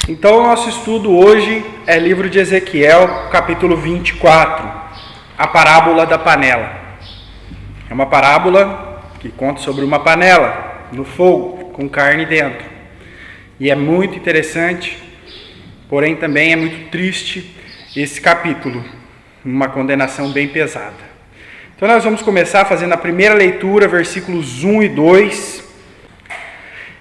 Então, o nosso estudo hoje é livro de Ezequiel, capítulo 24, a parábola da panela. É uma parábola que conta sobre uma panela no fogo, com carne dentro. E é muito interessante, porém também é muito triste esse capítulo, uma condenação bem pesada. Então, nós vamos começar fazendo a primeira leitura, versículos 1 e 2.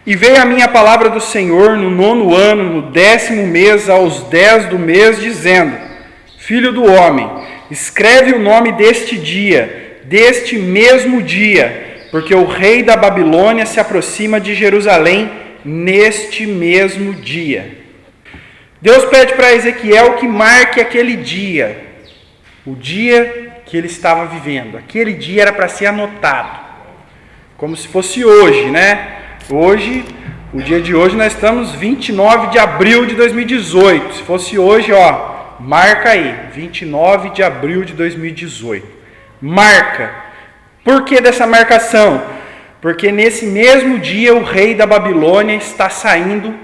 E veio a minha palavra do Senhor no 9º ano, no 10º mês, aos 10 do mês, dizendo: Filho do homem, escreve o nome deste dia, deste mesmo dia, porque o rei da Babilônia se aproxima de Jerusalém neste mesmo dia. Deus pede para Ezequiel que marque aquele dia, o dia que ele estava vivendo. Aquele dia era para ser anotado, como se fosse hoje, né? Hoje, o dia de hoje, nós estamos 29 de abril de 2018. Se fosse hoje, marca aí, 29 de abril de 2018. Marca. Por que dessa marcação? Porque nesse mesmo dia o rei da Babilônia está saindo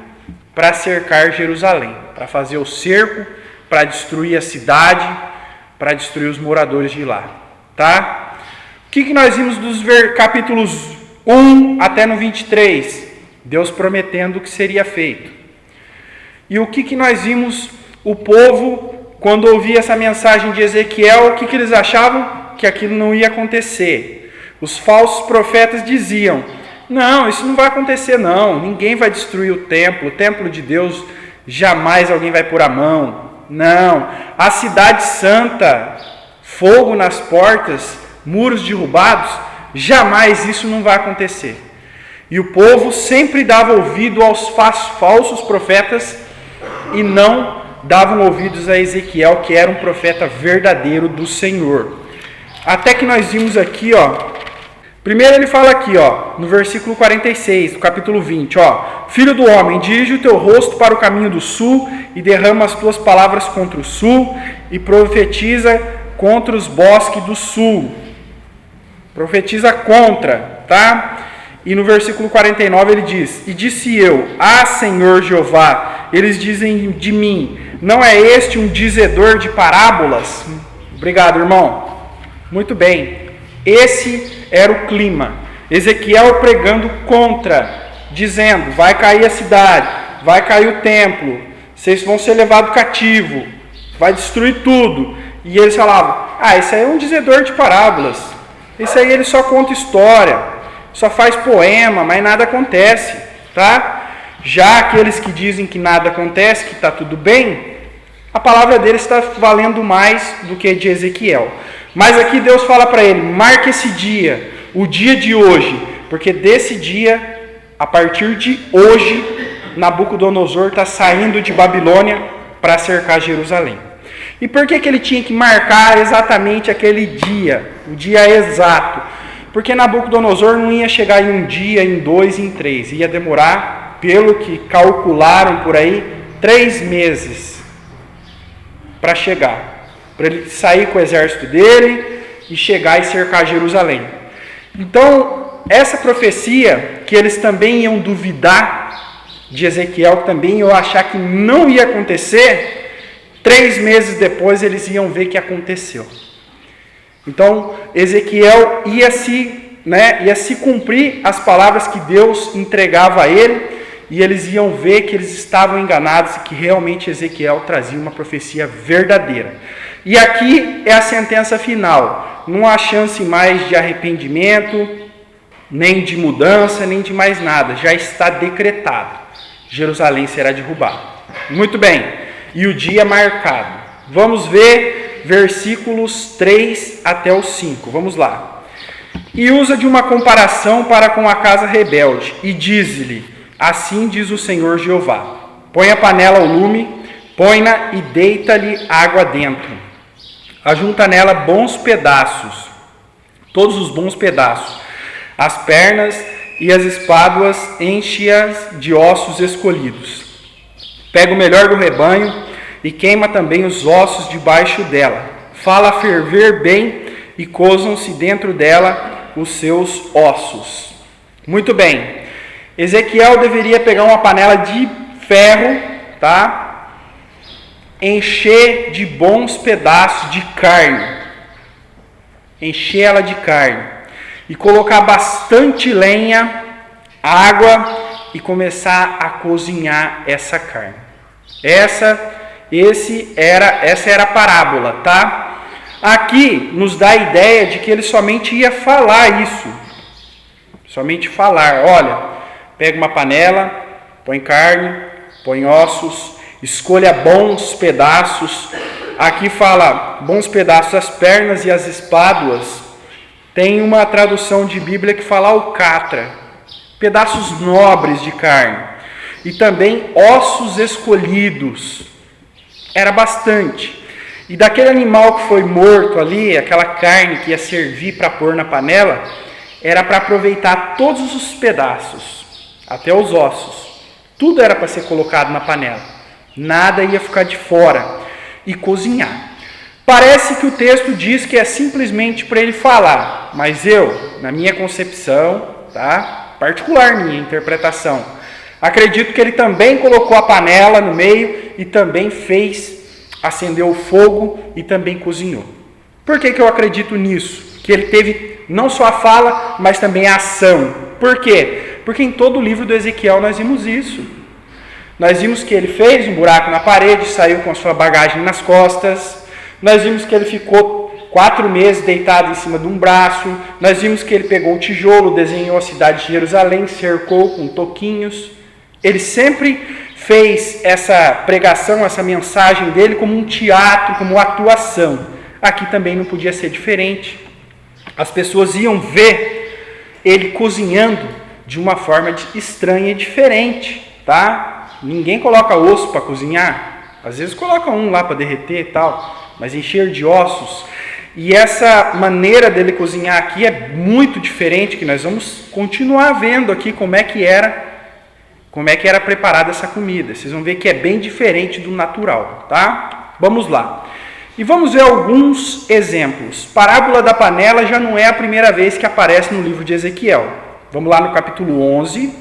para cercar Jerusalém, para fazer o cerco, para destruir a cidade, para destruir os moradores de lá. Tá? O que nós vimos dos capítulos 1 até no 23, Deus prometendo que seria feito. E o que nós vimos o povo, quando ouvia essa mensagem de Ezequiel, o que eles achavam? Que aquilo não ia acontecer. Os falsos profetas diziam: não, isso não vai acontecer não, ninguém vai destruir o templo de Deus, jamais alguém vai pôr a mão. Não, a cidade santa, fogo nas portas, muros derrubados, jamais isso não vai acontecer. E o povo sempre dava ouvido aos falsos profetas e não davam ouvidos a Ezequiel, que era um profeta verdadeiro do Senhor. Até que nós vimos aqui, primeiro ele fala aqui, no versículo 46, do capítulo 20, Filho do homem, dirige o teu rosto para o caminho do sul e derrama as tuas palavras contra o sul e profetiza contra os bosques do sul. Profetiza contra, tá? E no versículo 49 ele diz: E disse eu: Senhor Jeová, eles dizem de mim, não é este um dizedor de parábolas? Obrigado, irmão. Muito bem. Esse era o clima. Ezequiel pregando contra, dizendo: vai cair a cidade, vai cair o templo, vocês vão ser levados cativo, vai destruir tudo. E eles falavam: esse aí é um dizedor de parábolas. Esse aí ele só conta história, só faz poema, mas nada acontece, tá? Já aqueles que dizem que nada acontece, que está tudo bem, a palavra deles está valendo mais do que a de Ezequiel. Mas aqui Deus fala para ele: marque esse dia, o dia de hoje, porque desse dia, a partir de hoje, Nabucodonosor está saindo de Babilônia para cercar Jerusalém. E por que ele tinha que marcar exatamente aquele dia, o dia exato? Porque Nabucodonosor não ia chegar em um dia, em 2, em 3. Ia demorar, pelo que calcularam por aí, 3 meses para chegar. Para ele sair com o exército dele e chegar e cercar Jerusalém. Então, essa profecia, que eles também iam duvidar de Ezequiel, que também iam achar que não ia acontecer, 3 meses depois eles iam ver que aconteceu. Então, Ezequiel ia se cumprir as palavras que Deus entregava a ele, e eles iam ver que eles estavam enganados e que realmente Ezequiel trazia uma profecia verdadeira. E aqui é a sentença final. Não há chance mais de arrependimento, nem de mudança, nem de mais nada. Já está decretado. Jerusalém será derrubada. Muito bem. E o dia marcado. Vamos ver versículos 3 até os 5. Vamos lá. E usa de uma comparação para com a casa rebelde. E diz-lhe: assim diz o Senhor Jeová: põe a panela ao lume, põe-na e deita-lhe água dentro. Ajunta nela bons pedaços, todos os bons pedaços. As pernas e as espáduas enche-as de ossos escolhidos. Pega o melhor do rebanho e queima também os ossos debaixo dela. Fala ferver bem e cozam-se dentro dela os seus ossos. Muito bem. Ezequiel deveria pegar uma panela de ferro tá? Encher de bons pedaços de carne. Encher ela de carne. E colocar bastante lenha, água e começar a cozinhar essa carne. Essa era a parábola, tá? Aqui nos dá a ideia de que ele somente ia falar isso. Somente falar, olha, pega uma panela, põe carne, põe ossos, escolha bons pedaços. Aqui fala bons pedaços, as pernas e as espáduas. Tem uma tradução de Bíblia que fala alcatra, pedaços nobres de carne. E também ossos escolhidos. Era bastante. E daquele animal que foi morto ali, aquela carne que ia servir para pôr na panela, era para aproveitar todos os pedaços, até os ossos. Tudo era para ser colocado na panela. Nada ia ficar de fora. E cozinhar. Parece que o texto diz que é simplesmente para ele falar, mas eu, na minha concepção, tá? Particular minha interpretação, acredito que ele também colocou a panela no meio e também acendeu o fogo e também cozinhou. Por que eu acredito nisso? Que ele teve não só a fala, mas também a ação. Por quê? Porque em todo o livro do Ezequiel nós vimos isso. Nós vimos que ele fez um buraco na parede, saiu com a sua bagagem nas costas. Nós vimos que ele ficou 4 meses deitado em cima de um braço. Nós vimos que ele pegou o tijolo, desenhou a cidade de Jerusalém, cercou com toquinhos. Ele sempre fez essa pregação, essa mensagem dele como um teatro, como uma atuação. Aqui também não podia ser diferente. As pessoas iam ver ele cozinhando de uma forma estranha e diferente, tá? Ninguém coloca osso para cozinhar. Às vezes coloca um lá para derreter e tal, mas encher de ossos. E essa maneira dele cozinhar aqui é muito diferente, que nós vamos continuar vendo aqui como é que era preparada essa comida. Vocês vão ver que é bem diferente do natural, tá? Vamos lá. E vamos ver alguns exemplos. Parábola da panela já não é a primeira vez que aparece no livro de Ezequiel. Vamos lá no capítulo 11,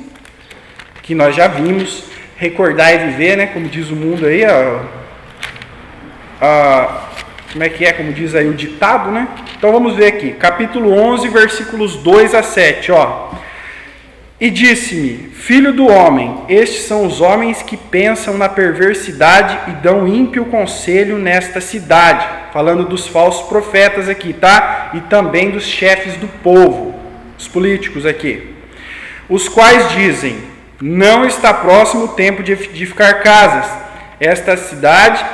que nós já vimos. Recordar e viver, né? Como diz o mundo aí, como é que é? Como diz aí o ditado, né? Então vamos ver aqui, capítulo 11, versículos 2 a 7, ó. E disse-me, filho do homem, estes são os homens que pensam na perversidade e dão ímpio conselho nesta cidade. Falando dos falsos profetas aqui, tá? E também dos chefes do povo, os políticos aqui. Os quais dizem, não está próximo o tempo de edificar casas. Esta cidade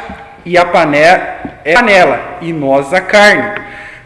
e a panela é a panela, e nós a carne.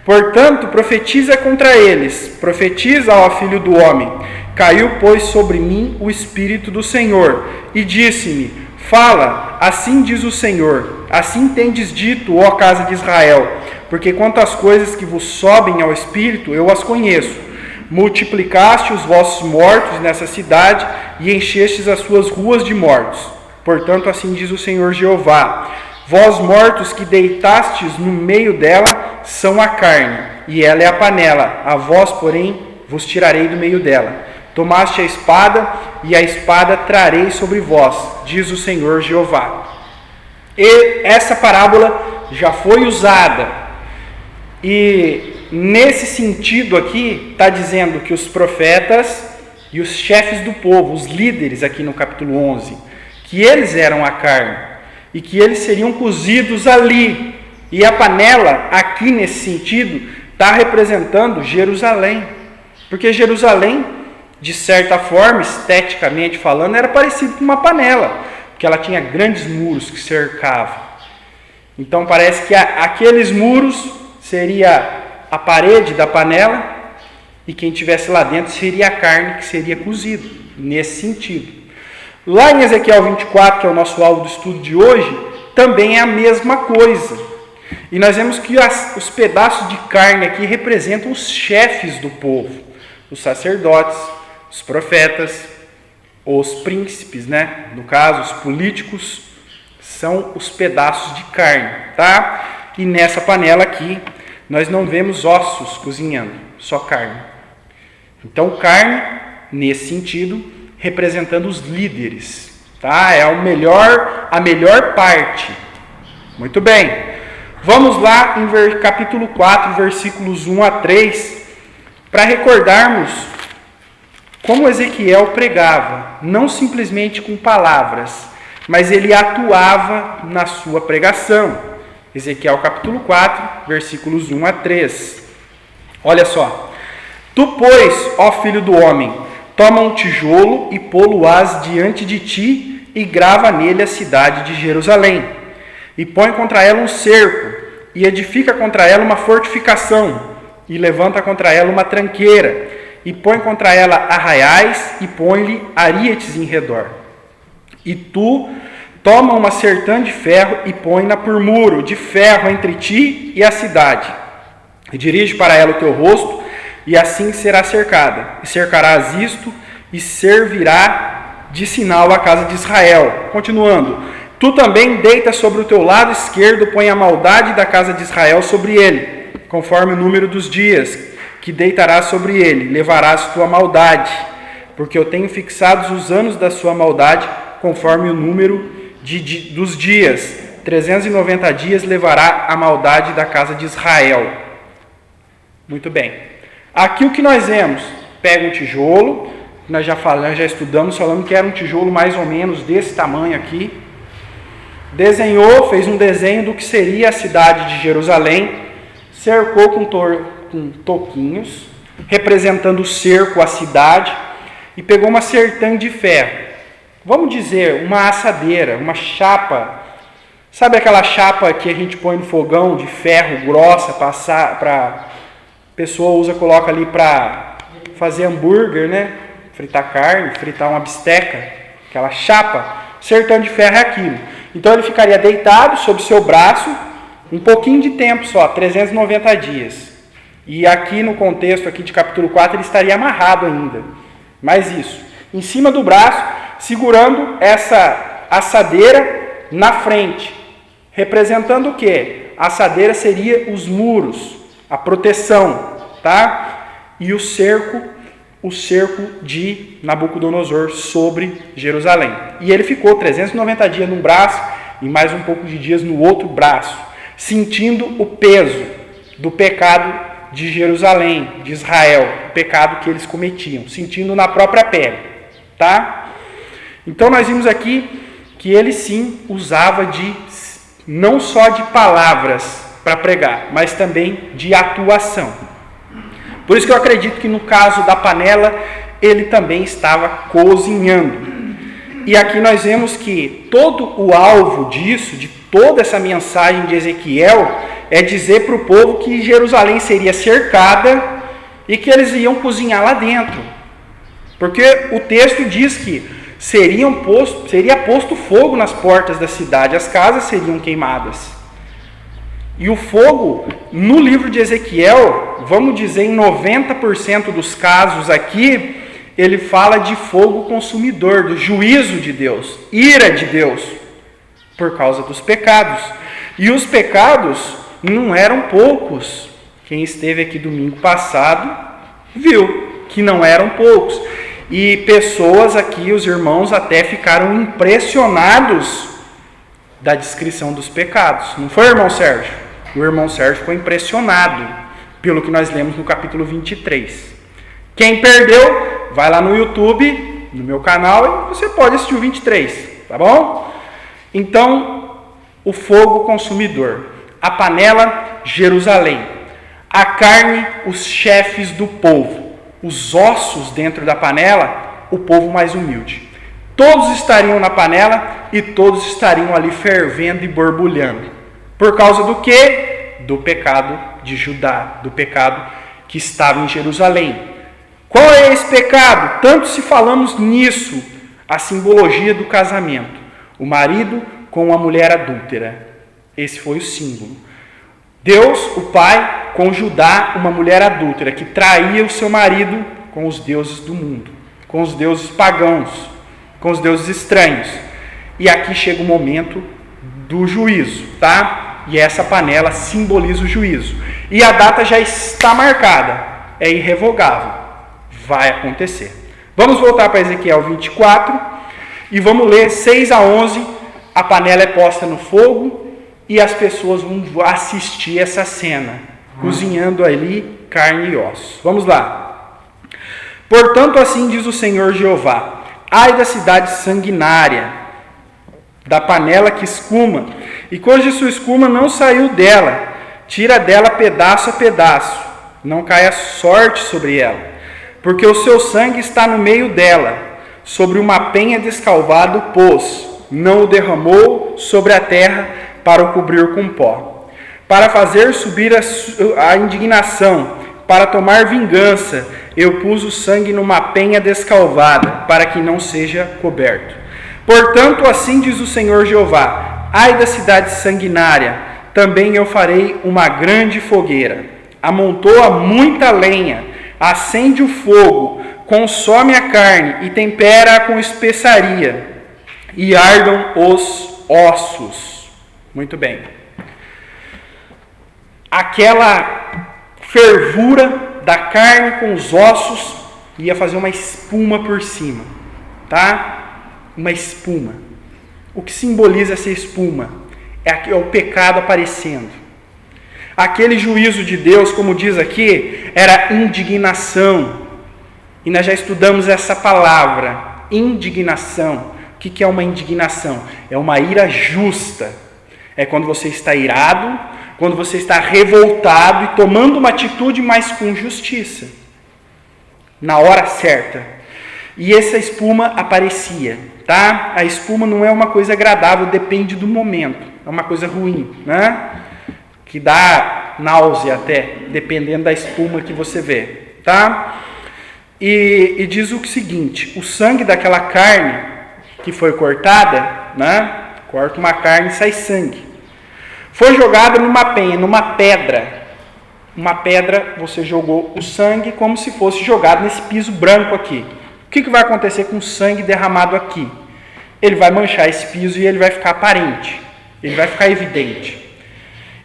Portanto, profetiza contra eles. Profetiza, ó filho do homem. Caiu, pois, sobre mim o Espírito do Senhor, e disse-me, fala, assim diz o Senhor, assim tendes dito, ó casa de Israel, porque quanto às coisas que vos sobem ao Espírito, eu as conheço. Multiplicaste os vossos mortos nessa cidade e enchestes as suas ruas de mortos. Portanto, assim diz o Senhor Jeová, vós mortos que deitastes no meio dela são a carne, e ela é a panela, a vós, porém, vos tirarei do meio dela. Tomaste a espada, e a espada trarei sobre vós, diz o Senhor Jeová. E essa parábola já foi usada, e nesse sentido aqui, está dizendo que os profetas e os chefes do povo, os líderes aqui no capítulo 11, que eles eram a carne e que eles seriam cozidos ali. E a panela, aqui nesse sentido, está representando Jerusalém. Porque Jerusalém, de certa forma, esteticamente falando, era parecido com uma panela, porque ela tinha grandes muros que cercavam. Então parece que aqueles muros seria a parede da panela, e quem estivesse lá dentro seria a carne que seria cozida, nesse sentido. Lá em Ezequiel 24, que é o nosso alvo do estudo de hoje, também é a mesma coisa. E nós vemos que os pedaços de carne aqui representam os chefes do povo, os sacerdotes, os profetas, os príncipes, né? No caso, os políticos, são os pedaços de carne, tá? E nessa panela aqui, nós não vemos ossos cozinhando, só carne. Então, carne, nesse sentido, representando os líderes, tá? É o melhor a melhor parte. Muito bem. Vamos lá em capítulo 4, versículos 1 a 3, para recordarmos como Ezequiel pregava, não simplesmente com palavras, mas ele atuava na sua pregação. Ezequiel capítulo 4, versículos 1 a 3. Olha só. Tu, pois, ó filho do homem, toma um tijolo e pô-lo-ás diante de ti e grava nele a cidade de Jerusalém. E põe contra ela um cerco, e edifica contra ela uma fortificação, e levanta contra ela uma tranqueira, e põe contra ela arraiais, e põe-lhe arietes em redor. E tu toma uma sertã de ferro e põe-na por muro de ferro entre ti e a cidade. E dirige para ela o teu rosto, e assim será cercada. E cercarás isto, e servirá de sinal à casa de Israel. Continuando. Tu também deita sobre o teu lado esquerdo, põe a maldade da casa de Israel sobre ele, conforme o número dos dias que deitarás sobre ele, levarás tua maldade, porque eu tenho fixados os anos da sua maldade, conforme o número dos dias. 390 dias levará a maldade da casa de Israel. Muito bem. Aqui o que nós vemos? Pega um tijolo, nós já estudamos, falando que era um tijolo mais ou menos desse tamanho aqui. Desenhou, fez um desenho do que seria a cidade de Jerusalém, cercou com toquinhos, representando o cerco à cidade, e pegou uma sertã de ferro. Vamos dizer, uma assadeira, uma chapa. Sabe aquela chapa que a gente põe no fogão de ferro grossa, a pessoa coloca ali para fazer hambúrguer, né? Fritar carne, fritar uma bisteca, aquela chapa, sertã de ferro é aquilo. Então ele ficaria deitado sobre seu braço, um pouquinho de tempo só, 390 dias. E aqui no contexto aqui de capítulo 4, ele estaria amarrado ainda. Mas isso, em cima do braço, segurando essa assadeira na frente. Representando o quê? A assadeira seria os muros, a proteção, tá? E o cerco de Nabucodonosor sobre Jerusalém. E ele ficou 390 dias num braço e mais um pouco de dias no outro braço, sentindo o peso do pecado de Jerusalém, de Israel, o pecado que eles cometiam, sentindo na própria pele, tá? Então nós vimos aqui que ele sim usava não só de palavras para pregar, mas também de atuação. Por isso que eu acredito que no caso da panela, ele também estava cozinhando. E aqui nós vemos que todo o alvo disso, de toda essa mensagem de Ezequiel, é dizer para o povo que Jerusalém seria cercada e que eles iam cozinhar lá dentro. Porque o texto diz que seria posto fogo nas portas da cidade, as casas seriam queimadas. E o fogo, no livro de Ezequiel, vamos dizer em 90% dos casos aqui, ele fala de fogo consumidor, do juízo de Deus, ira de Deus, por causa dos pecados. E os pecados não eram poucos. Quem esteve aqui domingo passado viu que não eram poucos. E pessoas aqui, os irmãos, até ficaram impressionados da descrição dos pecados. Não foi, irmão Sérgio? O irmão Sérgio ficou impressionado pelo que nós lemos no capítulo 23. Quem perdeu, vai lá no YouTube, no meu canal, e você pode assistir o 23, tá bom? Então, o fogo consumidor, a panela, Jerusalém, a carne, os chefes do povo, os ossos dentro da panela, o povo mais humilde. Todos estariam na panela e todos estariam ali fervendo e borbulhando. Por causa do quê? Do pecado de Judá, do pecado que estava em Jerusalém. Qual é esse pecado? Tanto se falamos nisso, a simbologia do casamento. O marido com a mulher adúltera. Esse foi o símbolo. Deus, o pai, com Judá, uma mulher adúltera, que traía o seu marido com os deuses do mundo, com os deuses pagãos, com os deuses estranhos. E aqui chega o momento do juízo, tá? E essa panela simboliza o juízo. E a data já está marcada, é irrevogável, vai acontecer. Vamos voltar para Ezequiel 24 e vamos ler 6 a 11, a panela é posta no fogo e as pessoas vão assistir essa cena, cozinhando ali carne e ossos. Vamos lá. Portanto, assim diz o Senhor Jeová: ai da cidade sanguinária, da panela que escuma, e cuja sua escuma não saiu dela, tira dela pedaço a pedaço, não caia sorte sobre ela, porque o seu sangue está no meio dela, sobre uma penha descalvado pôs, não o derramou sobre a terra para o cobrir com pó, para fazer subir a indignação, para tomar vingança, eu pus o sangue numa penha descalvada, para que não seja coberto. Portanto, assim diz o Senhor Jeová: ai da cidade sanguinária, também eu farei uma grande fogueira. Amontoa muita lenha, acende o fogo, consome a carne e tempera-a com especiaria, e ardam os ossos. Muito bem. Aquela fervura da carne com os ossos ia fazer uma espuma por cima, tá? Uma espuma. O que simboliza essa espuma? É o pecado aparecendo. Aquele juízo de Deus, como diz aqui, era indignação. E nós já estudamos essa palavra, indignação. O que é uma indignação? É uma ira justa. É quando você está irado, quando você está revoltado e tomando uma atitude, mas com justiça. Na hora certa. E essa espuma aparecia, tá? A espuma não é uma coisa agradável, depende do momento. É uma coisa ruim, né? Que dá náusea até, dependendo da espuma que você vê, tá? E diz o seguinte: o sangue daquela carne que foi cortada, né? Corta uma carne e sai sangue. Foi jogado numa penha, numa pedra. Uma pedra, você jogou o sangue como se fosse jogado nesse piso branco aqui. O que vai acontecer com o sangue derramado aqui? Ele vai manchar esse piso e ele vai ficar aparente. Ele vai ficar evidente.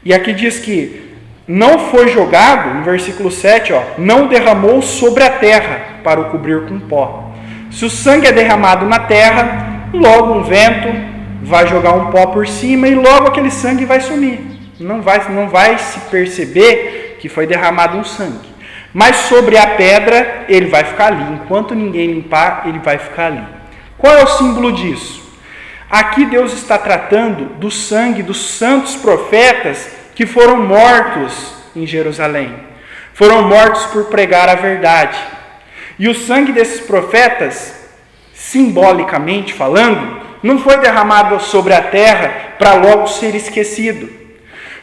E aqui diz que não foi jogado, no versículo 7, não derramou sobre a terra para o cobrir com pó. Se o sangue é derramado na terra, logo um vento vai jogar um pó por cima e logo aquele sangue vai sumir. Não vai se perceber que foi derramado um sangue. Mas sobre a pedra, ele vai ficar ali. Enquanto ninguém limpar, ele vai ficar ali. Qual é o símbolo disso? Aqui Deus está tratando do sangue dos santos profetas que foram mortos em Jerusalém. Foram mortos por pregar a verdade. E o sangue desses profetas, simbolicamente falando, não foi derramado sobre a terra para logo ser esquecido.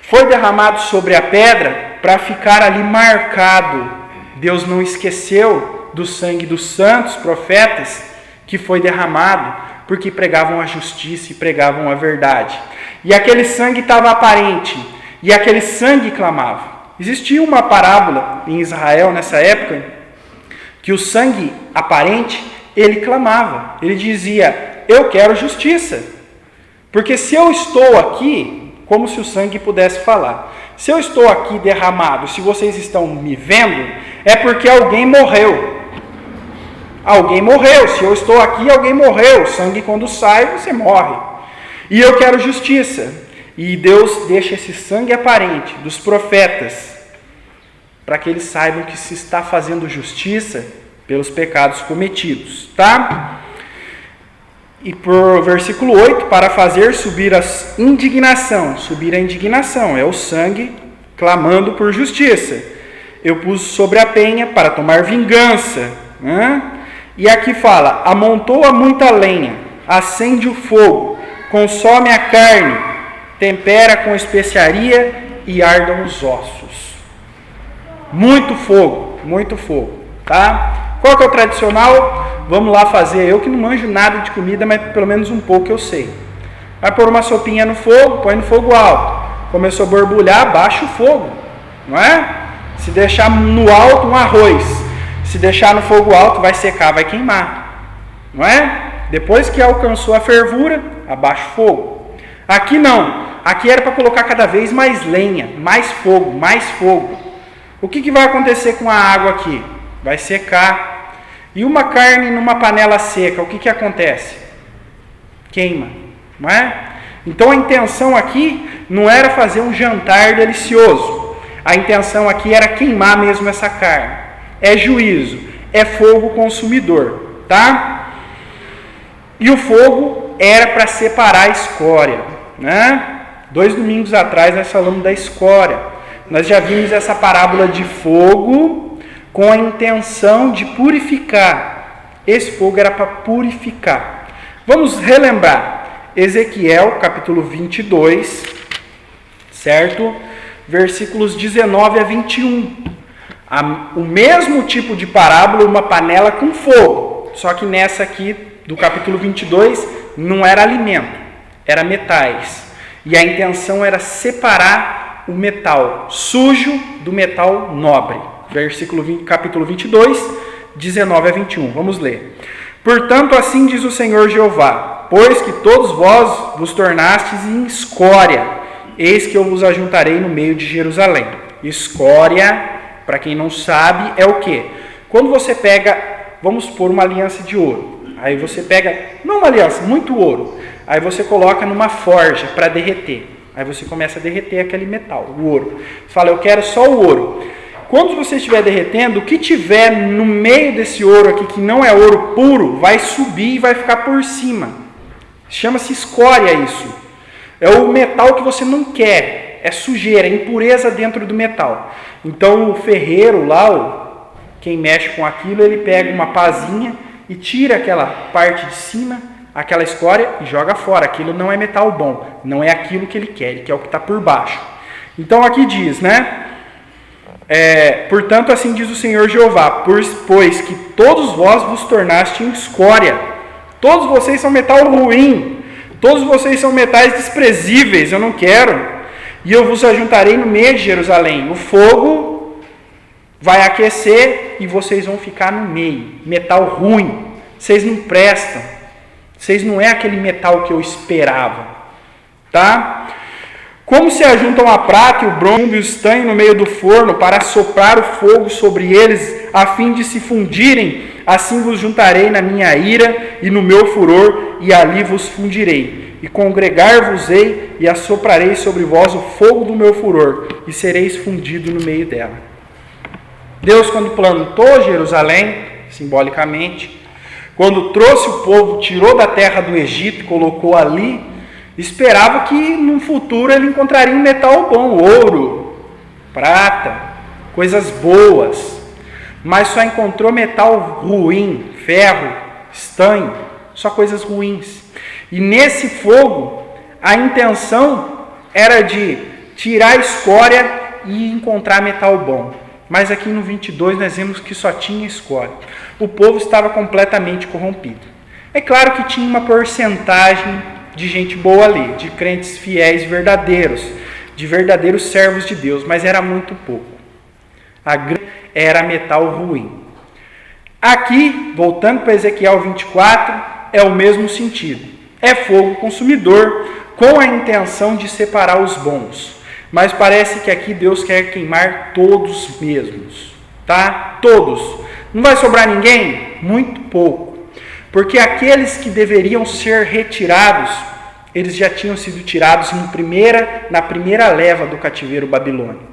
Foi derramado sobre a pedra para ficar ali marcado. Deus não esqueceu do sangue dos santos profetas que foi derramado porque pregavam a justiça e pregavam a verdade. E aquele sangue estava aparente, e aquele sangue clamava. Existia uma parábola em Israel nessa época, que o sangue aparente, ele clamava. Ele dizia: eu quero justiça. Porque se eu estou aqui, como se o sangue pudesse falar, se eu estou aqui derramado, se vocês estão me vendo, é porque alguém morreu. Alguém morreu. Se eu estou aqui, alguém morreu. O sangue, quando sai, você morre. E eu quero justiça. E Deus deixa esse sangue aparente dos profetas, para que eles saibam que se está fazendo justiça pelos pecados cometidos, tá? E por versículo 8, para fazer subir a indignação. Subir a indignação é o sangue clamando por justiça. Eu pus sobre a penha para tomar vingança, né? E aqui fala: amontoa muita lenha, acende o fogo, consome a carne, tempera com especiaria e ardam os ossos. Muito fogo, tá? Qual que é o tradicional? Vamos lá fazer. Eu que não manjo nada de comida, mas pelo menos um pouco eu sei. Vai pôr uma sopinha no fogo, põe no fogo alto. Começou a borbulhar, baixa o fogo, não é? Se deixar no alto, um arroz. Se deixar no fogo alto, vai secar, vai queimar, não é? Depois que alcançou a fervura, abaixa o fogo. Aqui não. Aqui era para colocar cada vez mais lenha, mais fogo, mais fogo. O que vai acontecer com a água aqui? Vai secar. E uma carne numa panela seca, o que acontece? Queima, não é? Então a intenção aqui não era fazer um jantar delicioso. A intenção aqui era queimar mesmo essa carne. É juízo, é fogo consumidor, tá? E o fogo era para separar a escória, né? 2 domingos atrás nós falamos da escória. Nós já vimos essa parábola de fogo com a intenção de purificar. Esse fogo era para purificar. Vamos relembrar. Ezequiel, capítulo 22, certo? Versículos 19 a 21. O mesmo tipo de parábola, uma panela com fogo. Só que nessa aqui, do capítulo 22, não era alimento, era metais. E a intenção era separar o metal sujo do metal nobre. Capítulo 22, 19 a 21. Vamos ler. Portanto, assim diz o Senhor Jeová: pois que todos vós vos tornastes em escória, eis que eu vos ajuntarei no meio de Jerusalém. Escória, para quem não sabe, é o quê? Quando você pega, vamos supor, uma aliança de ouro. Aí você pega, não uma aliança, muito ouro. Aí você coloca numa forja para derreter. Aí você começa a derreter aquele metal, o ouro. Você fala, eu quero só o ouro. Quando você estiver derretendo, o que tiver no meio desse ouro aqui, que não é ouro puro, vai subir e vai ficar por cima. Chama-se escória isso. É o metal que você não quer. É sujeira, é impureza dentro do metal. Então o ferreiro lá, quem mexe com aquilo, ele pega uma pazinha e tira aquela parte de cima, aquela escória, e joga fora. Aquilo não é metal bom. Não é aquilo que ele quer o que está por baixo. Então aqui diz, né? Portanto, assim diz o Senhor Jeová, pois que todos vós vos tornaste em escória. Todos vocês são metal ruim. Todos vocês são metais desprezíveis, eu não quero. E eu vos ajuntarei no meio de Jerusalém. O fogo vai aquecer e vocês vão ficar no meio. Metal ruim. Vocês não prestam. Vocês não é aquele metal que eu esperava. Tá? Como se ajuntam a prata e o bronze e o estanho no meio do forno para soprar o fogo sobre eles, a fim de se fundirem, assim vos juntarei na minha ira e no meu furor, e ali vos fundirei. E congregar-vos-ei e assoprarei sobre vós o fogo do meu furor, e sereis fundido no meio dela. Deus, quando plantou Jerusalém, simbolicamente, quando trouxe o povo, tirou da terra do Egito e colocou ali, esperava que no futuro ele encontraria um metal bom, ouro, prata, coisas boas, mas só encontrou metal ruim, ferro, estanho, só coisas ruins. E nesse fogo, a intenção era de tirar a escória e encontrar metal bom. Mas aqui no 22 nós vemos que só tinha escória. O povo estava completamente corrompido. É claro que tinha uma porcentagem de gente boa ali, de crentes fiéis verdadeiros, de verdadeiros servos de Deus, mas era muito pouco. A grande era metal ruim. Aqui, voltando para Ezequiel 24, é o mesmo sentido. É fogo consumidor com a intenção de separar os bons. Mas parece que aqui Deus quer queimar todos mesmos, tá? Todos. Não vai sobrar ninguém? Muito pouco. Porque aqueles que deveriam ser retirados, eles já tinham sido tirados na primeira leva do cativeiro babilônico.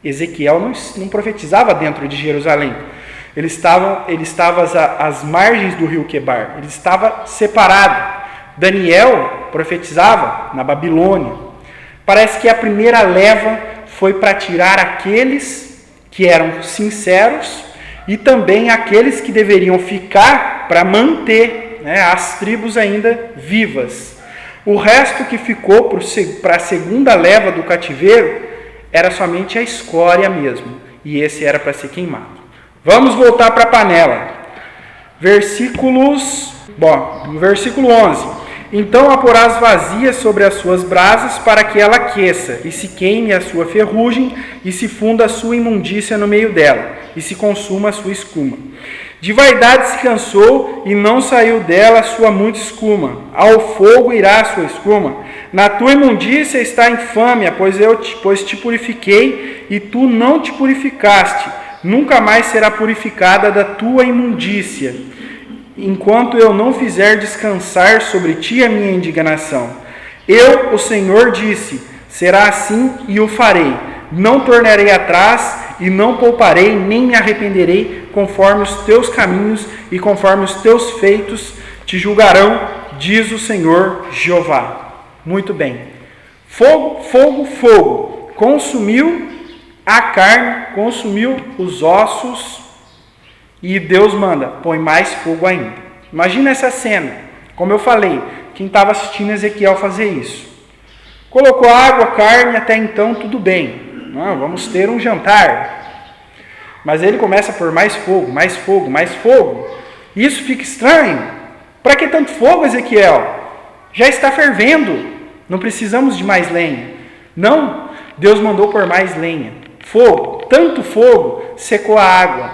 Ezequiel não profetizava dentro de Jerusalém. Ele estava às margens do rio Quebar. Ele estava separado. Daniel profetizava na Babilônia. Parece que a primeira leva foi para tirar aqueles que eram sinceros e também aqueles que deveriam ficar para manter, né, as tribos ainda vivas. O resto que ficou para a segunda leva do cativeiro era somente a escória mesmo. E esse era para ser queimado. Vamos voltar para a panela. Versículo 11. Então a porás vazia sobre as suas brasas para que ela aqueça, e se queime a sua ferrugem, e se funda a sua imundícia no meio dela, e se consuma a sua escuma. De vaidade se cansou, e não saiu dela a sua muita escuma. Ao fogo irá a sua escuma. Na tua imundícia está a infâmia, pois te purifiquei, e tu não te purificaste. Nunca mais será purificada da tua imundícia, enquanto eu não fizer descansar sobre ti a minha indignação. Eu, o Senhor, disse, será assim e o farei. Não tornarei atrás e não pouparei, nem me arrependerei, conforme os teus caminhos e conforme os teus feitos te julgarão, diz o Senhor Jeová. Muito bem. Fogo, fogo, fogo. Consumiu a carne, consumiu os ossos e Deus manda, põe mais fogo ainda. Imagina essa cena. Como eu falei, quem estava assistindo Ezequiel fazer isso. Colocou água, carne, até então tudo bem. Não, vamos ter um jantar. Mas ele começa por mais fogo, mais fogo, mais fogo. Isso fica estranho. Para que tanto fogo, Ezequiel? Já está fervendo. Não precisamos de mais lenha. Não, Deus mandou por mais lenha. Fogo, tanto fogo, secou a água.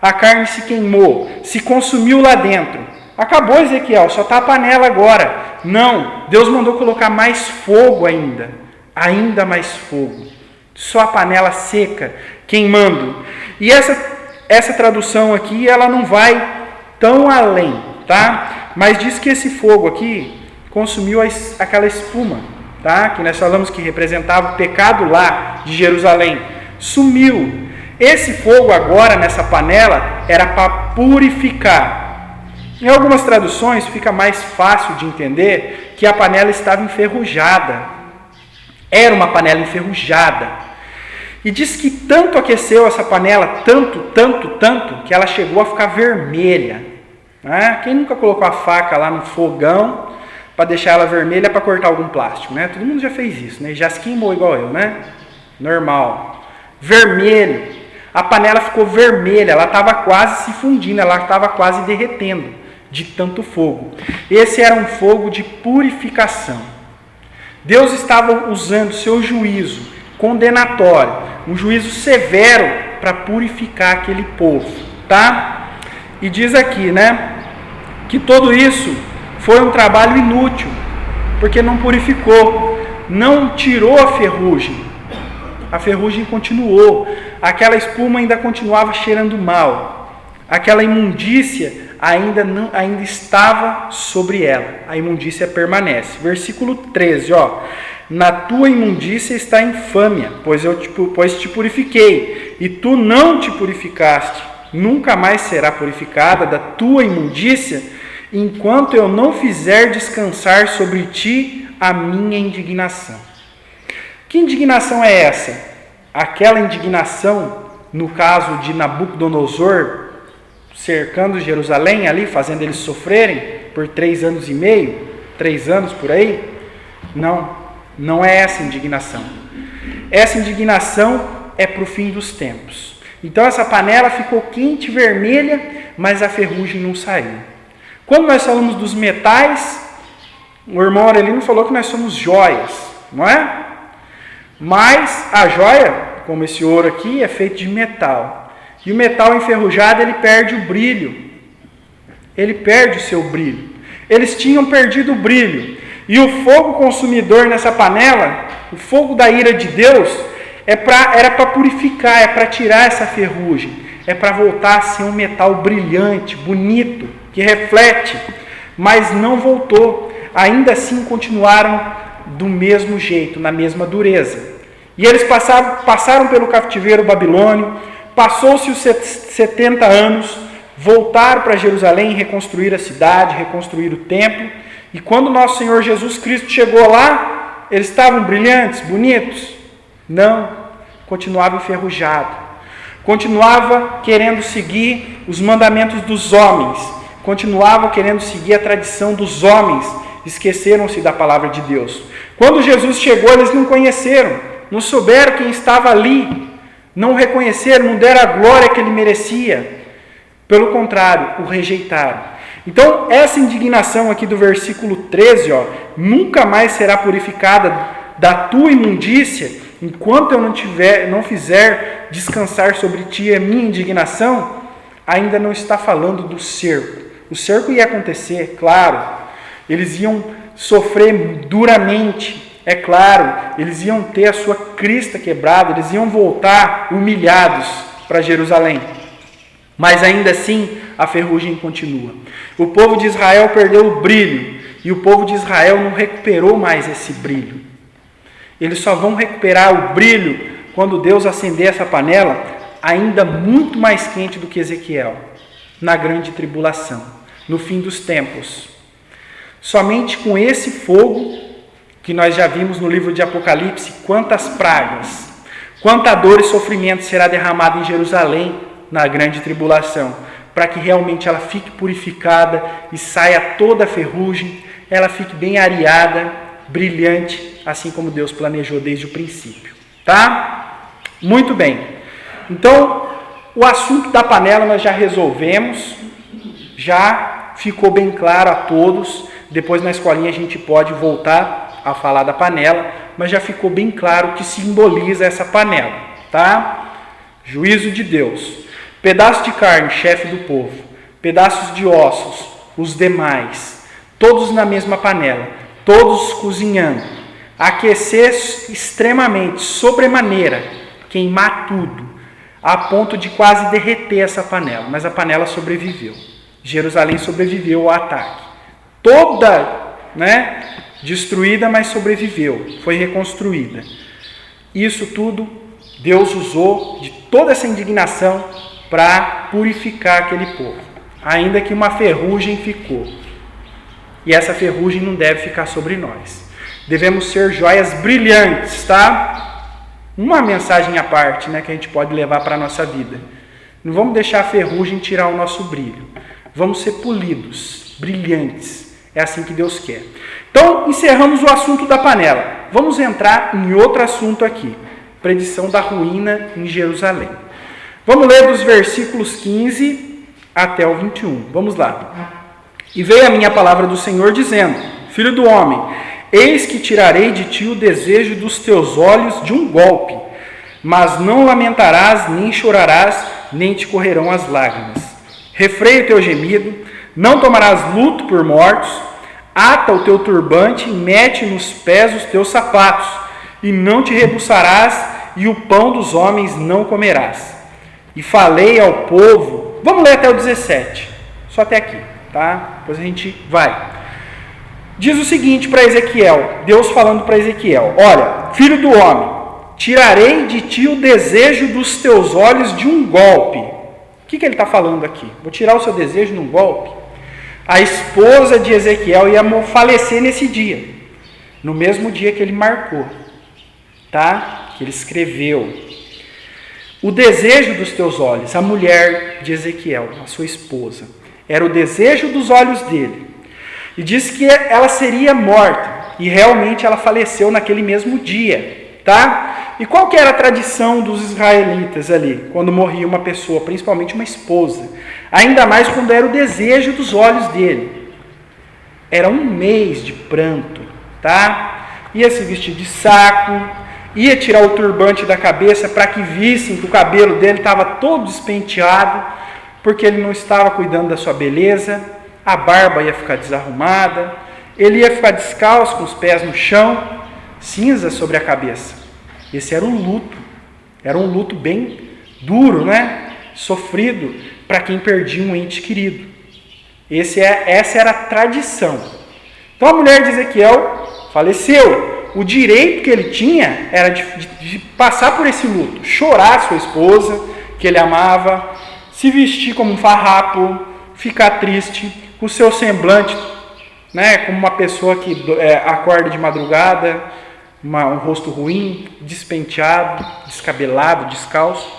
A carne se queimou, se consumiu lá dentro. Acabou, Ezequiel, só está a panela agora. Não, Deus mandou colocar mais fogo ainda. Ainda mais fogo. Só a panela seca, queimando. E essa tradução aqui, ela não vai tão além, tá? Mas diz que esse fogo aqui consumiu aquela espuma, tá? Que nós falamos que representava o pecado lá de Jerusalém. Sumiu. Esse fogo agora nessa panela era para purificar. Em algumas traduções fica mais fácil de entender que a panela estava enferrujada. Era uma panela enferrujada. E diz que tanto aqueceu essa panela, tanto, que ela chegou a ficar vermelha. Quem nunca colocou a faca lá no fogão para deixar ela vermelha para cortar algum plástico, né? Todo mundo já fez isso, né? Já se queimou igual eu, né? Normal. Vermelho. A panela ficou vermelha, ela estava quase se fundindo, ela estava quase derretendo de tanto fogo. Esse era um fogo de purificação. Deus estava usando seu juízo condenatório, um juízo severo para purificar aquele povo, tá? E diz aqui, né, que tudo isso foi um trabalho inútil, porque não purificou, não tirou a ferrugem continuou, aquela espuma ainda continuava cheirando mal, aquela imundícia ainda estava sobre ela, a imundícia permanece. Versículo 13, na tua imundícia está a infâmia, pois te purifiquei, e tu não te purificaste, nunca mais será purificada da tua imundícia, enquanto eu não fizer descansar sobre ti a minha indignação. Que indignação é essa? Aquela indignação, no caso de Nabucodonosor, cercando Jerusalém ali, fazendo eles sofrerem por 3 anos e meio, 3 anos por aí? Não é essa indignação. Essa indignação é para o fim dos tempos. Então essa panela ficou quente, vermelha, mas a ferrugem não saiu. Quando nós falamos dos metais, o irmão Aurelino falou que nós somos joias, não é? Mas a joia, como esse ouro aqui, é feito de metal. E o metal enferrujado, ele perde o brilho. Ele perde o seu brilho. Eles tinham perdido o brilho. E o fogo consumidor nessa panela, o fogo da ira de Deus, era para purificar, é para tirar essa ferrugem. É para voltar a ser um metal brilhante, bonito, que reflete. Mas não voltou. Ainda assim continuaram do mesmo jeito, na mesma dureza. E eles passaram pelo cativeiro babilônio, passou-se os 70 anos, voltaram para Jerusalém, reconstruir a cidade, reconstruir o templo. E quando nosso Senhor Jesus Cristo chegou lá, eles estavam brilhantes, bonitos? Não, continuava enferrujado. Continuava querendo seguir os mandamentos dos homens, continuava querendo seguir a tradição dos homens, esqueceram-se da palavra de Deus. Quando Jesus chegou, eles não conheceram, não souberam quem estava ali, não o reconheceram, não deram a glória que ele merecia. Pelo contrário, o rejeitaram. Então, essa indignação aqui do versículo 13, nunca mais será purificada da tua imundícia, enquanto eu não fizer descansar sobre ti a minha indignação, ainda não está falando do cerco. O cerco ia acontecer, claro, eles iam sofrer duramente, é claro, eles iam ter a sua crista quebrada, eles iam voltar humilhados para Jerusalém. Mas ainda assim, a ferrugem continua. O povo de Israel perdeu o brilho, E o povo de Israel não recuperou mais esse brilho. Eles só vão recuperar o brilho quando Deus acender essa panela ainda muito mais quente do que Ezequiel, na grande tribulação, no fim dos tempos. Somente com esse fogo, que nós já vimos no livro de Apocalipse, quantas pragas, quanta dor e sofrimento será derramado em Jerusalém na grande tribulação, para que realmente ela fique purificada e saia toda a ferrugem, ela fique bem areada, brilhante, assim como Deus planejou desde o princípio. Tá? Muito bem. Então, o assunto da panela nós já resolvemos, já ficou bem claro a todos. Depois na escolinha a gente pode voltar a falar da panela, mas já ficou bem claro o que simboliza essa panela, tá? Juízo de Deus. Pedaço de carne, chefe do povo. Pedaços de ossos, os demais. Todos na mesma panela, todos cozinhando. Aquecer extremamente, sobremaneira, queimar tudo, a ponto de quase derreter essa panela. Mas a panela sobreviveu. Jerusalém sobreviveu ao ataque. Toda, destruída, mas sobreviveu. Foi reconstruída. Isso tudo Deus usou de toda essa indignação para purificar aquele povo. Ainda que uma ferrugem ficou. E essa ferrugem não deve ficar sobre nós. Devemos ser joias brilhantes, tá? Uma mensagem à parte, que a gente pode levar para a nossa vida. Não vamos deixar a ferrugem tirar o nosso brilho. Vamos ser polidos, brilhantes. É assim que Deus quer. Então, encerramos o assunto da panela. Vamos entrar em outro assunto aqui. Predição da ruína em Jerusalém. Vamos ler dos versículos 15 até o 21. Vamos lá. E veio a minha palavra do Senhor dizendo: Filho do homem, eis que tirarei de ti o desejo dos teus olhos de um golpe, mas não lamentarás, nem chorarás, nem te correrão as lágrimas. Refreia o teu gemido, não tomarás luto por mortos, ata o teu turbante e mete nos pés os teus sapatos, e não te rebuçarás, e o pão dos homens não comerás. E falei ao povo, vamos ler até o 17, só até aqui, tá? Depois a gente vai. Diz o seguinte para Ezequiel, Deus falando para Ezequiel: olha, filho do homem, tirarei de ti o desejo dos teus olhos de um golpe. O que ele está falando aqui? Vou tirar o seu desejo num golpe? A esposa de Ezequiel ia falecer nesse dia, no mesmo dia que ele marcou, tá? Que ele escreveu. O desejo dos teus olhos, a mulher de Ezequiel, a sua esposa, era o desejo dos olhos dele. E diz que ela seria morta, e realmente ela faleceu naquele mesmo dia, tá? E qual que era a tradição dos israelitas ali, quando morria uma pessoa, principalmente uma esposa? Ainda mais quando era o desejo dos olhos dele. Era um mês de pranto, tá? Ia se vestir de saco, ia tirar o turbante da cabeça para que vissem que o cabelo dele estava todo despenteado, porque ele não estava cuidando da sua beleza, a barba ia ficar desarrumada, ele ia ficar descalço com os pés no chão, cinza sobre a cabeça. Esse era um luto bem duro, sofrido para quem perdia um ente querido. Essa era a tradição. Então a mulher de Ezequiel faleceu. O direito que ele tinha era de passar por esse luto, chorar a sua esposa, que ele amava, se vestir como um farrapo, ficar triste, com o seu semblante, como uma pessoa que acorda de madrugada, um rosto ruim, despenteado, descabelado, descalço.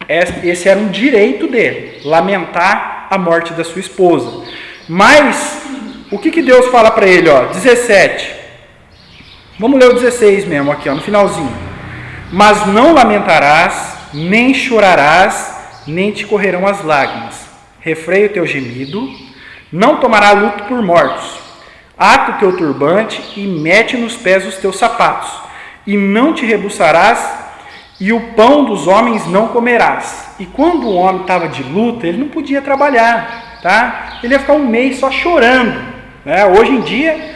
Esse era um direito dele, lamentar a morte da sua esposa. Mas, o que Deus fala para ele? 17. Vamos ler o 16 mesmo, aqui no finalzinho. Mas não lamentarás, nem chorarás, nem te correrão as lágrimas. Refreia o teu gemido, não tomará luto por mortos. Ata o teu turbante e mete nos pés os teus sapatos. E não te rebuçarás, e o pão dos homens não comerás. E quando o homem estava de luto, ele não podia trabalhar, tá? Ele ia ficar um mês só chorando. Hoje em dia,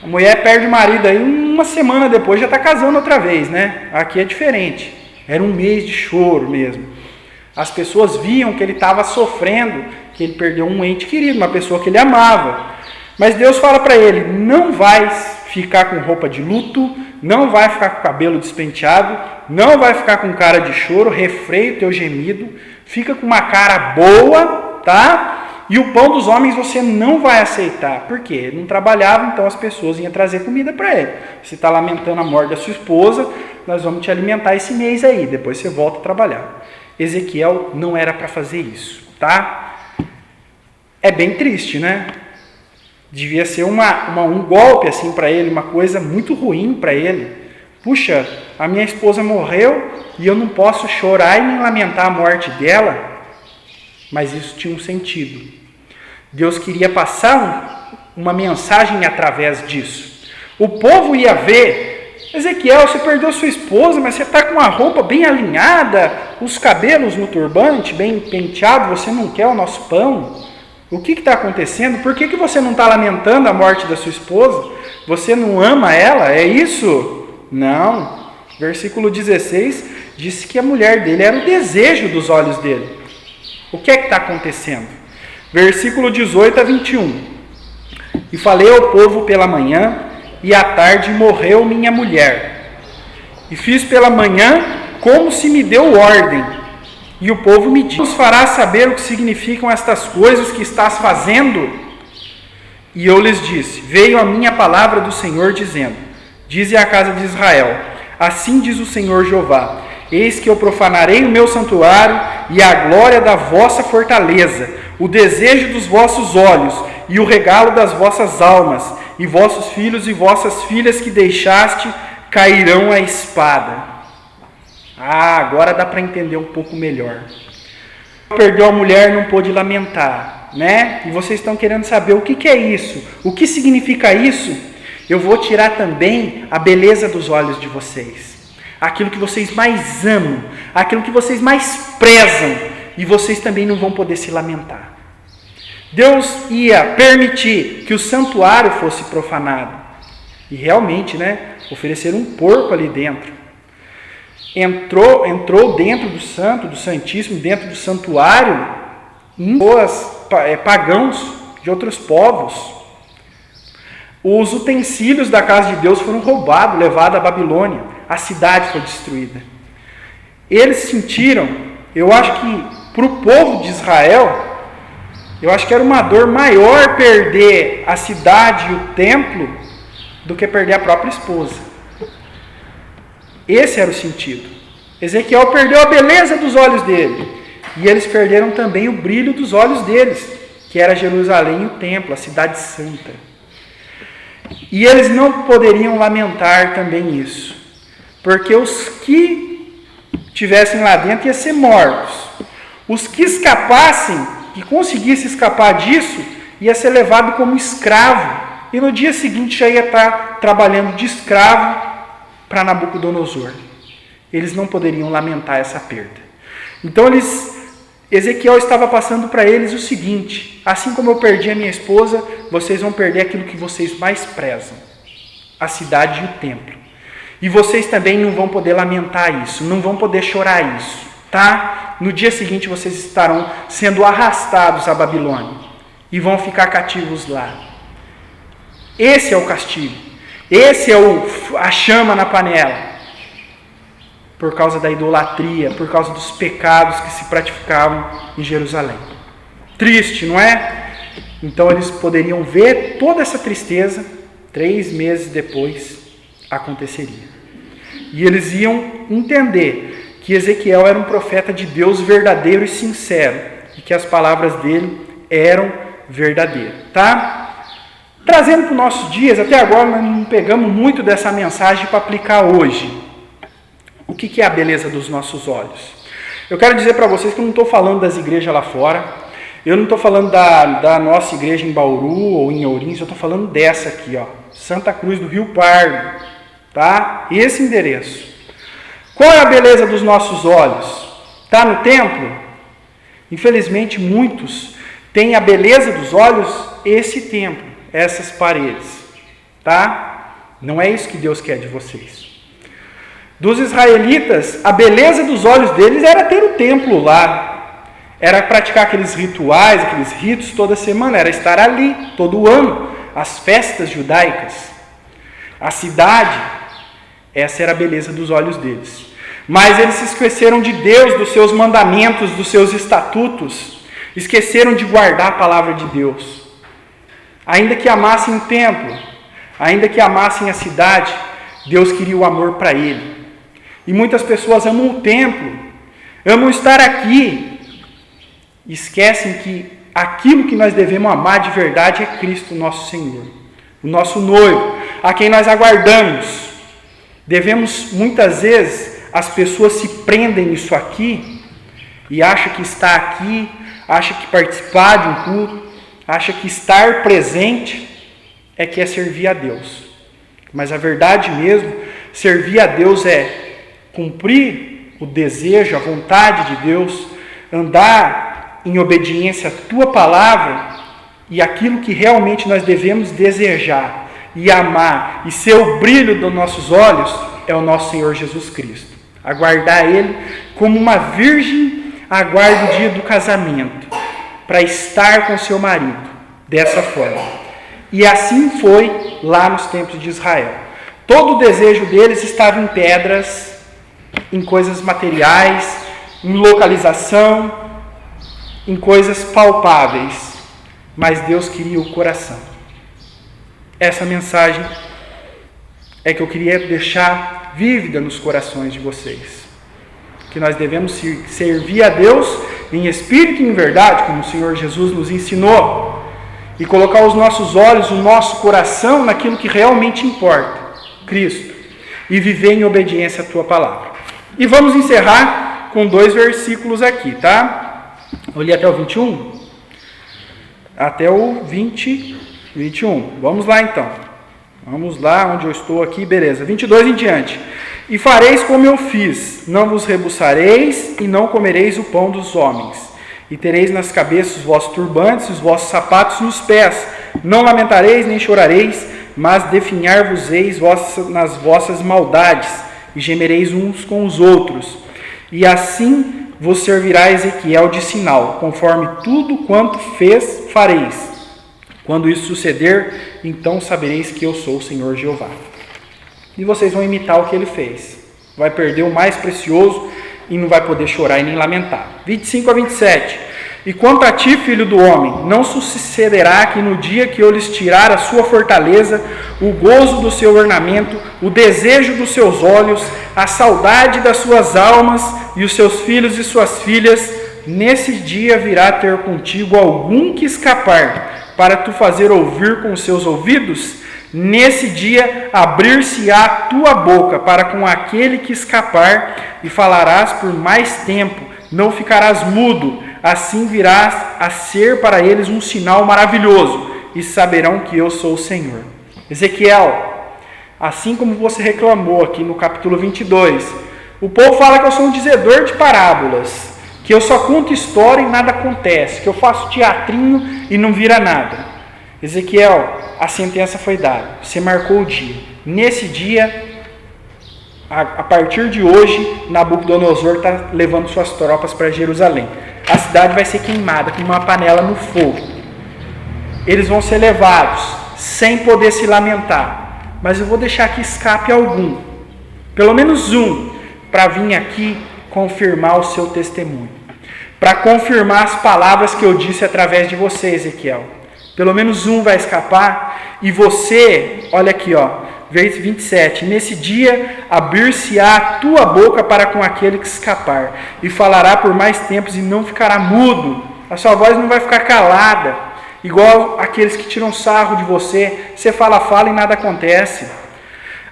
a mulher perde o marido aí, uma semana depois já está casando outra vez, Aqui é diferente. Era um mês de choro mesmo. As pessoas viam que ele estava sofrendo, que ele perdeu um ente querido, uma pessoa que ele amava. Mas Deus fala para ele, não vai ficar com roupa de luto, não vai ficar com o cabelo despenteado, não vai ficar com cara de choro, refreia o teu gemido, fica com uma cara boa, tá? E o pão dos homens você não vai aceitar. Por quê? Ele não trabalhava, então as pessoas iam trazer comida para ele. Você está lamentando a morte da sua esposa, nós vamos te alimentar esse mês aí, depois você volta a trabalhar. Ezequiel não era para fazer isso, tá? É bem triste, né? Devia ser um golpe assim para ele, uma coisa muito ruim para ele. Puxa, a minha esposa morreu e eu não posso chorar e nem lamentar a morte dela. Mas isso tinha um sentido. Deus queria passar uma mensagem através disso. O povo ia ver, Ezequiel, você perdeu sua esposa, mas você está com uma roupa bem alinhada, os cabelos no turbante, bem penteado, você não quer o nosso pão? O que está acontecendo? Por que você não está lamentando a morte da sua esposa? Você não ama ela? É isso? Não. Versículo 16 diz que a mulher dele era o desejo dos olhos dele. O que é que está acontecendo? Versículo 18 a 21. E falei ao povo pela manhã, e à tarde morreu minha mulher. E fiz pela manhã como se me deu ordem. E o povo me disse, nos fará saber o que significam estas coisas que estás fazendo? E eu lhes disse, veio a minha palavra do Senhor dizendo, dize à casa de Israel, assim diz o Senhor Jeová, eis que eu profanarei o meu santuário e a glória da vossa fortaleza, o desejo dos vossos olhos e o regalo das vossas almas, e vossos filhos e vossas filhas que deixaste cairão à espada. Agora dá para entender um pouco melhor. Perdeu a mulher, não pôde lamentar, né? E vocês estão querendo saber o que é isso? O que significa isso? Eu vou tirar também a beleza dos olhos de vocês. Aquilo que vocês mais amam, aquilo que vocês mais prezam, e vocês também não vão poder se lamentar. Deus ia permitir que o santuário fosse profanado. E realmente, né? Ofereceram um porco ali dentro. Entrou dentro do santo, do santíssimo, dentro do santuário, pagãos de outros povos. Os utensílios da casa de Deus foram roubados, levados à Babilônia. A cidade foi destruída. Eles sentiram, eu acho que para o povo de Israel, eu acho que era uma dor maior perder a cidade e o templo do que perder a própria esposa. Esse era o sentido. Ezequiel perdeu a beleza dos olhos dele. E eles perderam também o brilho dos olhos deles, que era Jerusalém e o templo, a cidade santa. E eles não poderiam lamentar também isso. Porque os que estivessem lá dentro iam ser mortos. Os que escapassem, que conseguissem escapar disso, ia ser levado como escravo. E no dia seguinte já ia estar trabalhando de escravo para Nabucodonosor. Eles não poderiam lamentar essa perda. Então Ezequiel estava passando para eles o seguinte, assim como eu perdi a minha esposa, vocês vão perder aquilo que vocês mais prezam, a cidade e o templo. E vocês também não vão poder lamentar isso, não vão poder chorar isso, tá? No dia seguinte vocês estarão sendo arrastados à Babilônia e vão ficar cativos lá. Esse é o castigo. Esse é a chama na panela. Por causa da idolatria, por causa dos pecados que se praticavam em Jerusalém. Triste, não é? Então eles poderiam ver toda essa tristeza, 3 meses depois aconteceria. E eles iam entender que Ezequiel era um profeta de Deus verdadeiro e sincero, e que as palavras dele eram verdadeiras, tá? Trazendo para os nossos dias, até agora nós não pegamos muito dessa mensagem para aplicar hoje. O que é a beleza dos nossos olhos? Eu quero dizer para vocês que eu não estou falando das igrejas lá fora, eu não estou falando da nossa igreja em Bauru ou em Ourinhos, eu estou falando dessa aqui, ó, Santa Cruz do Rio Pardo, tá? Esse endereço. Qual é a beleza dos nossos olhos? Está no templo? Infelizmente muitos têm a beleza dos olhos esse templo, essas paredes, tá? Não é isso que Deus quer de vocês. Dos israelitas, a beleza dos olhos deles era ter o templo lá, era praticar aqueles rituais, aqueles ritos toda semana, era estar ali todo ano. as festas judaicas, a cidade, essa era a beleza dos olhos deles. Mas eles se esqueceram de Deus, dos seus mandamentos, dos seus estatutos, esqueceram de guardar a palavra de Deus. Ainda que amassem o templo, ainda que amassem a cidade, Deus queria o amor para ele. E muitas pessoas amam o templo, amam estar aqui, esquecem que aquilo que nós devemos amar de verdade é Cristo, nosso Senhor, o nosso noivo, a quem nós aguardamos. Devemos, muitas vezes, as pessoas se prendem nisso aqui e acham que estar aqui, acham que participar de um culto, acham que estar presente é que é servir a Deus. Mas a verdade mesmo, servir a Deus é cumprir o desejo, a vontade de Deus, andar em obediência à tua palavra e aquilo que realmente nós devemos desejar e amar e ser o brilho dos nossos olhos é o nosso Senhor Jesus Cristo. Aguardar Ele como uma virgem aguarda o dia do casamento, para estar com seu marido, dessa forma. E assim foi lá nos tempos de Israel. Todo o desejo deles estava em pedras, em coisas materiais, em localização, em coisas palpáveis. Mas Deus queria o coração. Essa mensagem é que eu queria deixar vívida nos corações de vocês. Que nós devemos servir a Deus em espírito e em verdade, como o Senhor Jesus nos ensinou, e colocar os nossos olhos, o nosso coração naquilo que realmente importa, Cristo, e viver em obediência à tua palavra. E vamos encerrar com 2 versículos aqui, tá? Eu li até o 21? Até o 21. Vamos lá então. Vamos lá, onde eu estou aqui, beleza. 22 em diante. E fareis como eu fiz, não vos rebuçareis e não comereis o pão dos homens. E tereis nas cabeças os vossos turbantes, os vossos sapatos nos pés. Não lamentareis nem chorareis, mas definhar-vos-eis nas vossas maldades, e gemereis uns com os outros. E assim vos servirá Ezequiel de sinal, conforme tudo quanto fez, fareis. Quando isso suceder, então sabereis que eu sou o Senhor Jeová. E vocês vão imitar o que ele fez. Vai perder o mais precioso e não vai poder chorar e nem lamentar. 25 a 27. E quanto a ti, filho do homem, não sucederá que no dia que eu lhes tirar a sua fortaleza, o gozo do seu ornamento, o desejo dos seus olhos, a saudade das suas almas e os seus filhos e suas filhas, nesse dia virá ter contigo algum que escapar, para tu fazer ouvir com os seus ouvidos? Nesse dia abrir-se-á a tua boca para com aquele que escapar, e falarás por mais tempo, não ficarás mudo, assim virás a ser para eles um sinal maravilhoso, e saberão que eu sou o Senhor. Ezequiel, assim como você reclamou aqui no capítulo 22, o povo fala que eu sou um dizedor de parábolas, que eu só conto história e nada acontece, que eu faço teatrinho e não vira nada. Ezequiel, a sentença foi dada, você marcou o dia. Nesse dia, a partir de hoje, Nabucodonosor está levando suas tropas para Jerusalém. A cidade vai ser queimada com uma panela no fogo. Eles vão ser levados, sem poder se lamentar. Mas eu vou deixar que escape algum, pelo menos um, para vir aqui confirmar o seu testemunho. Para confirmar as palavras que eu disse através de você, Ezequiel. Pelo menos um vai escapar. E você, olha aqui, ó, verso 27. Nesse dia abrir-se-á a tua boca para com aquele que escapar, e falará por mais tempos e não ficará mudo. A sua voz não vai ficar calada, igual aqueles que tiram sarro de você. Você fala e nada acontece.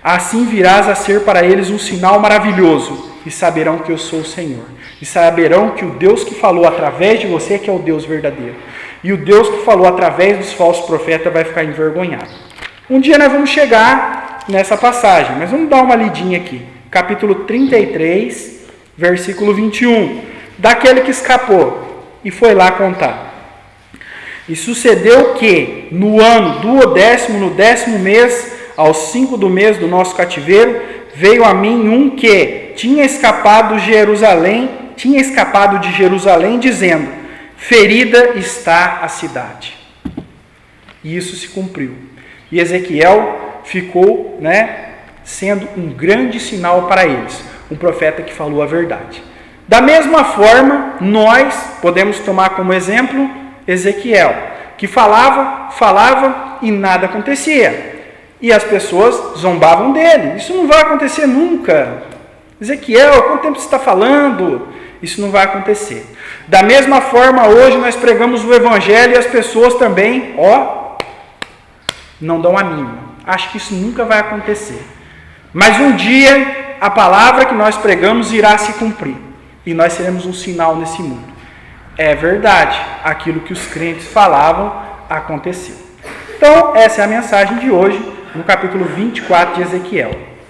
Assim virás a ser para eles um sinal maravilhoso, e saberão que eu sou o Senhor. E saberão que o Deus que falou através de você que é o Deus verdadeiro. E o Deus que falou através dos falsos profetas vai ficar envergonhado. Um dia nós vamos chegar nessa passagem, mas vamos dar uma lidinha aqui. Capítulo 33, versículo 21. Daquele que escapou e foi lá contar. E sucedeu que, no ano duodécimo, no 10º mês, aos 5 do mês do nosso cativeiro, veio a mim um que tinha escapado de Jerusalém, dizendo: ferida está a cidade. E isso se cumpriu. E Ezequiel ficou, sendo um grande sinal para eles, um profeta que falou a verdade. Da mesma forma, nós podemos tomar como exemplo Ezequiel, que falava e nada acontecia. E as pessoas zombavam dele. Isso não vai acontecer nunca. Ezequiel, quanto tempo você está falando? Isso não vai acontecer. Da mesma forma, hoje nós pregamos o Evangelho e as pessoas também, não dão a mínima. Acho que isso nunca vai acontecer. Mas um dia, a palavra que nós pregamos irá se cumprir. E nós seremos um sinal nesse mundo. É verdade. Aquilo que os crentes falavam aconteceu. Então, essa é a mensagem de hoje, no capítulo 24 de Ezequiel.